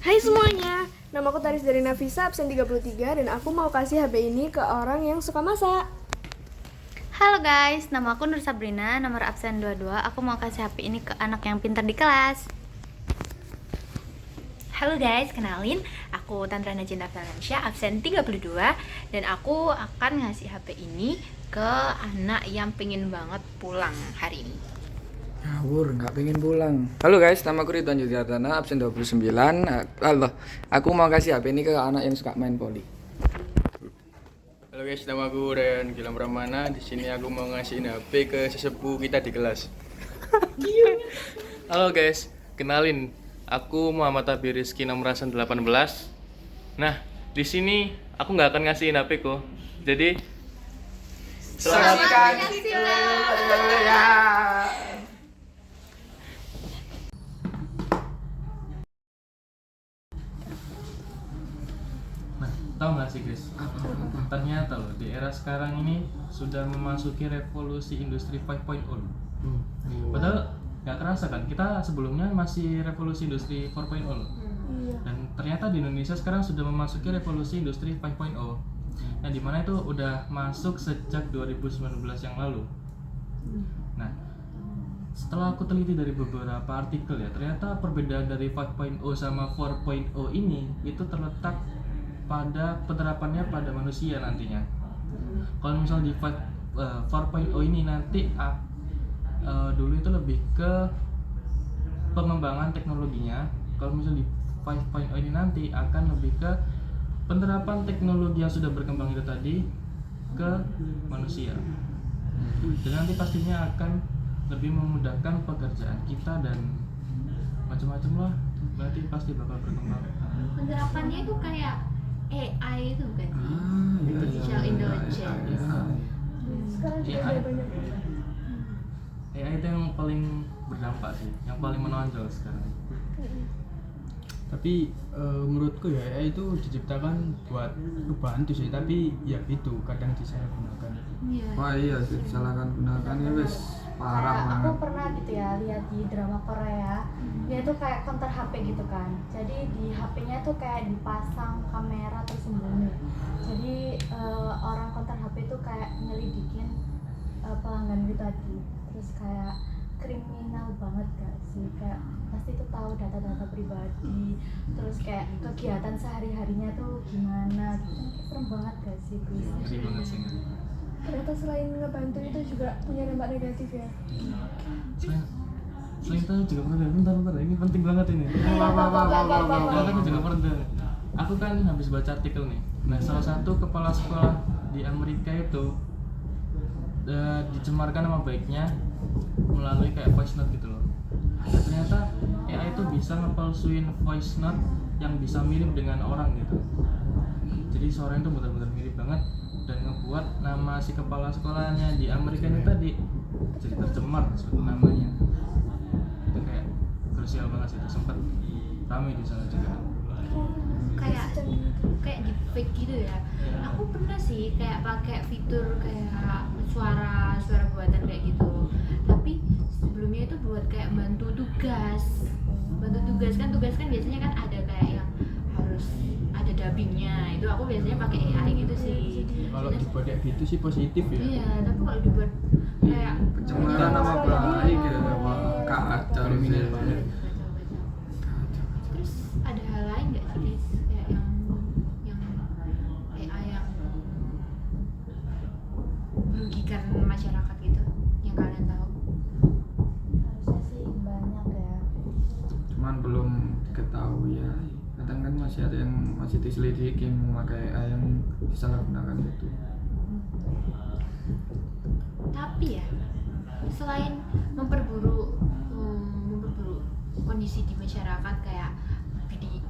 Hai semuanya, nama aku Taris dari Nafisa, absen 33 dan aku mau kasih HP ini ke orang yang suka masak. Halo guys, nama aku Nur Sabrina, nomor absen 22. Aku mau kasih HP ini ke anak yang pintar di kelas. Halo guys, kenalin, aku Tantra Najinda Valencia, absen 32. Dan aku akan ngasih HP ini ke anak yang pengen banget pulang hari ini. Ngawur, nggak pengen pulang. Halo guys, nama aku Ridwan Yudhiyardana, absen 29. Halo, aku mau kasih HP ini ke anak yang suka main poli. Halo guys, nama aku Ryan Gilang Pramana. Di sini aku mau ngasihin HP ke sesepuh kita di kelas. Halo guys, kenalin, aku Muhammad Abi Rizky nomor absen 18. Nah, di sini aku nggak akan ngasihin HP ku. Jadi selamat Nah, tahu nggak sih guys? Ternyata loh di era sekarang ini sudah memasuki revolusi industri 5.0. Padahal nggak kerasa kan, kita sebelumnya masih revolusi industri 4.0 loh. Dan ternyata di Indonesia sekarang sudah memasuki revolusi industri 5.0. Yang dimana itu udah masuk sejak 2019 yang lalu. Nah, setelah aku teliti dari beberapa artikel ya, ternyata perbedaan dari 5.0 sama 4.0 ini itu terletak pada penerapannya pada manusia nantinya. Kalau misal di 4.0 ini nanti dulu itu lebih ke pengembangan teknologinya. Kalau misal di 5.0 ini nanti akan lebih ke penerapan teknologi yang sudah berkembang itu tadi ke manusia. Dan nanti pastinya akan lebih memudahkan pekerjaan kita dan macam-macam lah. Berarti pasti bakal berkembang. Penerapannya itu kayak AI itu kan? Artificial Intelligence. Sekarang juga AI. ada banyak. AI itu yang paling berdampak sih, yang paling menonjol sekarang. Tapi menurutku ya AI itu diciptakan buat membantu sih, tapi ya itu kadang disalahgunakan. Iya. Wah iya sih, salahkan gunakan ya wes parah Kayak aku banget. pernah gitu ya lihat di drama Korea, dia tuh kayak counter HP gitu kan. Jadi di HP-nya tuh kayak dipasang kamera tersembunyi. Jadi orang counter HP tuh kayak nyelidikin pelanggan gitu tadi. Terus kayak kriminal banget gak sih, kayak pasti tuh tahu data-data pribadi, terus kayak kegiatan sehari-harinya tuh gimana gitu. Serem banget gak sih Gus? Ngeri banget sih. Ternyata selain ngebantu itu juga punya dampak negatif ya. Selain itu juga pernah, bentar, ini penting banget ini. Ternyata aku juga pernah. Aku kan habis baca artikel nih. Nah, salah satu kepala sekolah di Amerika itu dicemarkan nama baiknya melalui kayak voice note gitu loh. Dan ternyata AI itu bisa ngepalsuin voice note yang bisa mirip dengan orang gitu. Jadi suaranya itu benar-benar mirip banget dan ngebuat nama si kepala sekolahnya di Amerika itu tadi jadi tercemar namanya. Itu kayak krusial banget sih, itu sempat ramai di sana juga. kayak deepfake gitu ya. Aku pernah sih kayak pakai fitur kayak suara buatan kayak gitu. Tapi sebelumnya itu buat kayak bantu tugas kan biasanya kan ada kayak yang harus ada dubbingnya. Itu aku biasanya pakai AI gitu sih. Kalau dibuat kayak gitu sih positif ya. Iya, tapi kalau dibuat kayak Pencemaran nama baik ya, wah kacau Kriminal sih. banget. Terus ada hal lain nggak sih guys? Kayak yang AI yang merugikan masyarakat gitu yang kalian tahu? Harusnya sih banyak ya. Cuman belum diketahui ya. Kadang kan masih ada yang masih diselidiki memakai AI yang disalahgunakan itu. Tapi ya, selain memperburuk kondisi di masyarakat kayak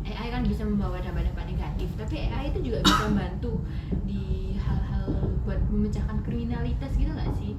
AI kan bisa membawa dampak-dampak negatif, tapi AI itu juga bisa membantu di hal-hal buat memecahkan kriminalitas gitu nggak sih?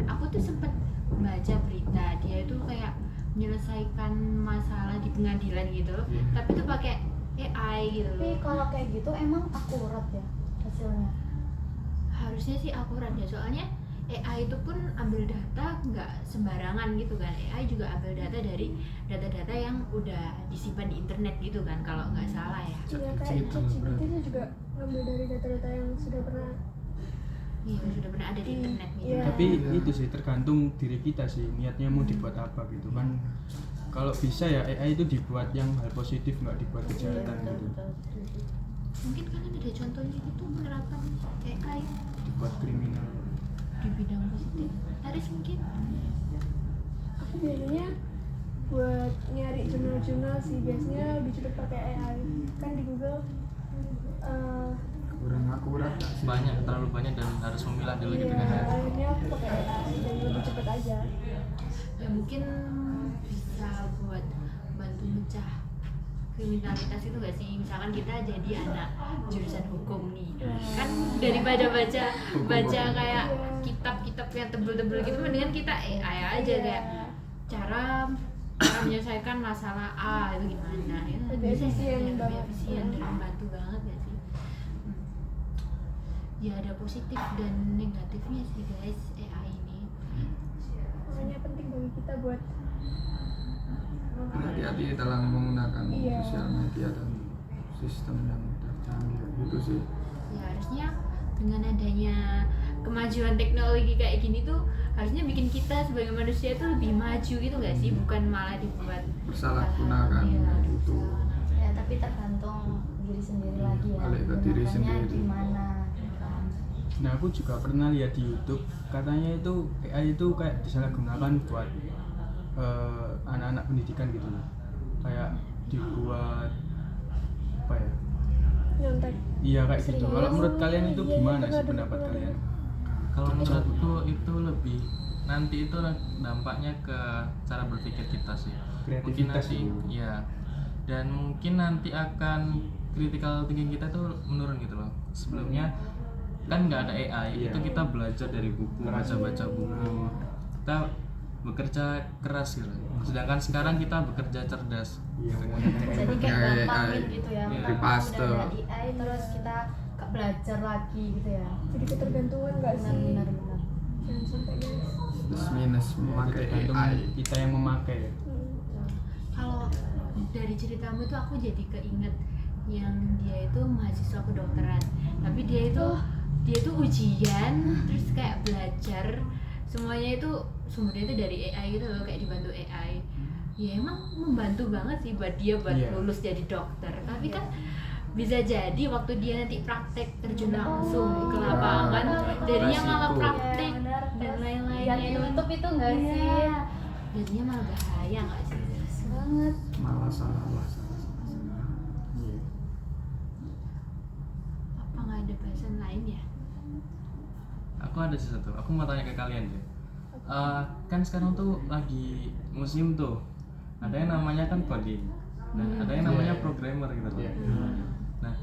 Aku tuh sempet baca berita dia itu kayak menyelesaikan masalah di pengadilan gitu, tapi tuh pakai AI gitu Tapi loh. kalau kayak gitu emang akurat ya hasilnya? Harusnya sih akurat ya, soalnya AI itu pun ambil data nggak sembarangan gitu kan. AI juga ambil data dari data-data yang udah disimpan di internet gitu kan kalau nggak salah ya. Iya, kayak ChatGPT itu juga ngambil dari data-data yang sudah pernah. Iya, sudah pernah ada di internet gitu. Iya. Tapi itu sih tergantung diri kita sih niatnya mau dibuat apa gitu kan. Kalau bisa ya AI itu dibuat yang hal positif, nggak dibuat kejahatan gitu. Mungkin kalian ada contohnya gitu penerapan AI Dibuat kriminal. di bidang positif. Taris mungkin? Aku biasanya buat nyari jurnal-jurnal sih, biasanya lebih cepat pakai AI. Kan di Google kurang akurat nggak sih? terlalu banyak dan harus memilah dulu gitu iya, kan ya. akhirnya aku pakai AI dan lebih cepat aja. Ya mungkin bisa buat bantu mecah kriminalitas itu gak sih, misalkan kita jadi anak jurusan hukum nih kan, daripada baca kayak kitab-kitab yang tebel-tebel gitu, mendingan kita AI aja kayak cara menyelesaikan masalah A itu gimana ya, Lebih bisa efisien lebih banget. efisien dan membantu banget gak sih. Ya ada positif dan negatifnya sih guys AI ini. Makanya penting bagi kita buat Hati-hati dalam menggunakan Iya. sosial media dan sistem yang tercanggih gitu sih. Ya harusnya dengan adanya kemajuan teknologi kayak gini tuh harusnya bikin kita sebagai manusia itu lebih maju gitu gak sih, bukan malah dibuat Persalahgunakan hal-hal, gitu. Ya tapi tergantung diri sendiri lagi ya. Balik ke diri Gunakannya sendiri. gimana gitu kan. Nah aku juga pernah lihat di YouTube katanya itu AI itu kayak disalahgunakan buat anak-anak pendidikan gitu loh. Kayak dibuat apa ya? nyontek. Iya kayak gitu. Serius? Kalau menurut kalian itu Iya, gimana pernah sih dengar, pendapat pernah kalian? Kalau menurutku itu lebih nanti itu dampaknya ke cara berpikir kita sih. Mungkin Kreativitas nanti itu. ya, dan mungkin nanti akan critical thinking kita tuh menurun gitu loh. Sebelumnya kan nggak ada AI, Iya. itu kita belajar dari buku, baca-baca buku, kita bekerja keras gitu. Sedangkan sekarang kita bekerja cerdas. Iya. Jadi kayak Ya, gampangin AI. gitu ya. Iya. Mentang-mentang Dipaste. udah ada AI terus kita gak belajar lagi gitu ya. Jadi ketergantungan nggak sih? Benar. Jangan sampai guys. Plus minus memakai Tergantung AI. kita yang memakai ya. Kalau dari ceritamu tuh aku jadi keinget yang dia itu mahasiswa kedokteran, tapi dia itu ujian terus kayak belajar semuanya itu sumbernya itu dari AI gitu loh, kayak dibantu AI. Ya emang membantu banget sih buat dia buat Iya. lulus jadi dokter, tapi kan bisa jadi waktu dia nanti praktek terjun langsung ke lapangan jadinya malah Resiko. praktek Ya, benar. dan Terus lain-lainnya lihat di YouTube itu enggak sih? Iya. Jadinya malah bahaya nggak sih? Banget. Malah salah. Iya. Apa nggak ada bahasan lain ya? Aku ada sesuatu. Aku mau tanya ke kalian deh. Kan sekarang tuh lagi musim tuh. Ada yang namanya kan coding. Nah, ada yang namanya programmer gitu loh. Iya. Nah,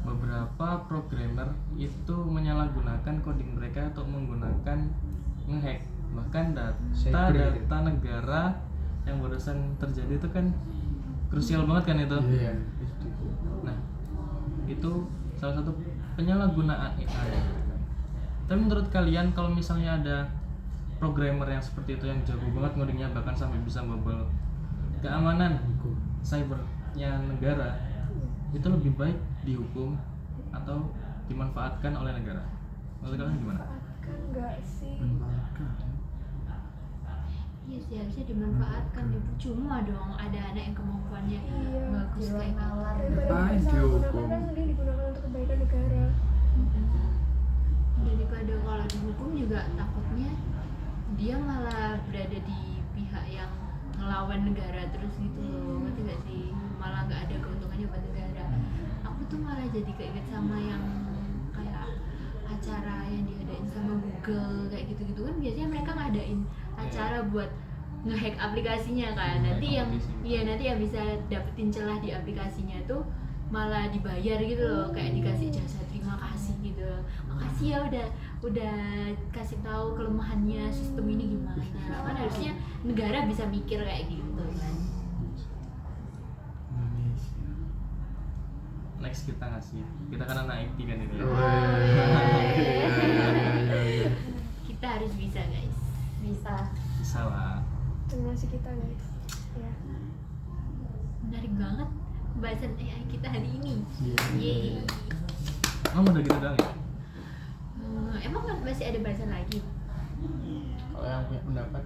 beberapa programmer itu menyalahgunakan coding mereka untuk menggunakan ngehack bahkan Cyber gitu. data negara yang barusan terjadi itu kan krusial banget kan itu. Iya. Nah, itu salah satu penyalahgunaan AI. Tapi menurut kalian kalau misalnya ada programmer yang seperti itu yang jago banget ngodingnya bahkan sampai bisa bobol keamanan cybernya negara, itu lebih baik dihukum atau dimanfaatkan oleh negara? Menurut kalian gimana? Kan nggak sih? Iya sih, harusnya dimanfaatkan ya. Cuma dong ada anak yang kemampuannya Iya. bagus Di luar kayak gitu. nalar. Daripada Ngapain kita dihukum? gunakan kan mending digunakan untuk kebaikan negara. Daripada kalau dihukum juga takutnya dia malah berada di pihak yang ngelawan negara terus gitu loh, ngerti gak sih? Malah nggak ada keuntungannya buat negara. Aku tuh malah jadi keinget sama yang kayak acara yang diadain sama Google kayak gitu-gitu kan, biasanya mereka ngadain acara buat ngehack aplikasinya kan. Nanti yang nanti yang bisa dapetin celah di aplikasinya tuh malah dibayar gitu loh, kayak dikasih jasa terima kasih gitu. Makasih ya udah kasih tahu kelemahannya sistem ini gimana. Kan harusnya negara bisa mikir kayak gitu kan. Next kita ngasih, kita kan anak IT kan ini ya. Iya. Kita kita harus bisa guys. Bisa. Bisa lah. Generasi kita guys. Ya. Menarik banget pembahasan AI kita hari ini. Yeay. Emang udah gitu doang ya? Emang masih ada bahasan lagi? Kalau yang punya pendapat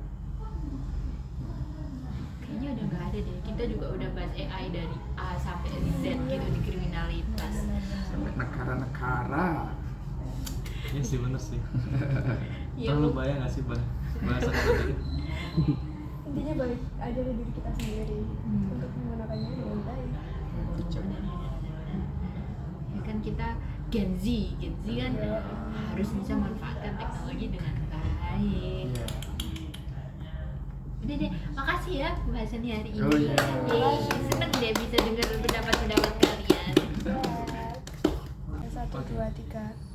Kayaknya udah nggak ada deh. Kita juga udah bahas AI dari A sampai Z gitu di kriminalitas. Sampai negara-negara. Iya sih bener sih. Ya, Terlalu bayang gak sih bahasan tadi? Intinya balik aja ke diri kita sendiri untuk menggunakannya dengan baik. ya kan kita Gen Z kan harus bisa manfaatkan teknologi dengan baik. Iya. Udah deh, makasih ya pembahasannya hari ini. Oh, iya. Yeay, seneng deh bisa dengar pendapat-pendapat kalian. Ya. 1, 2, 3.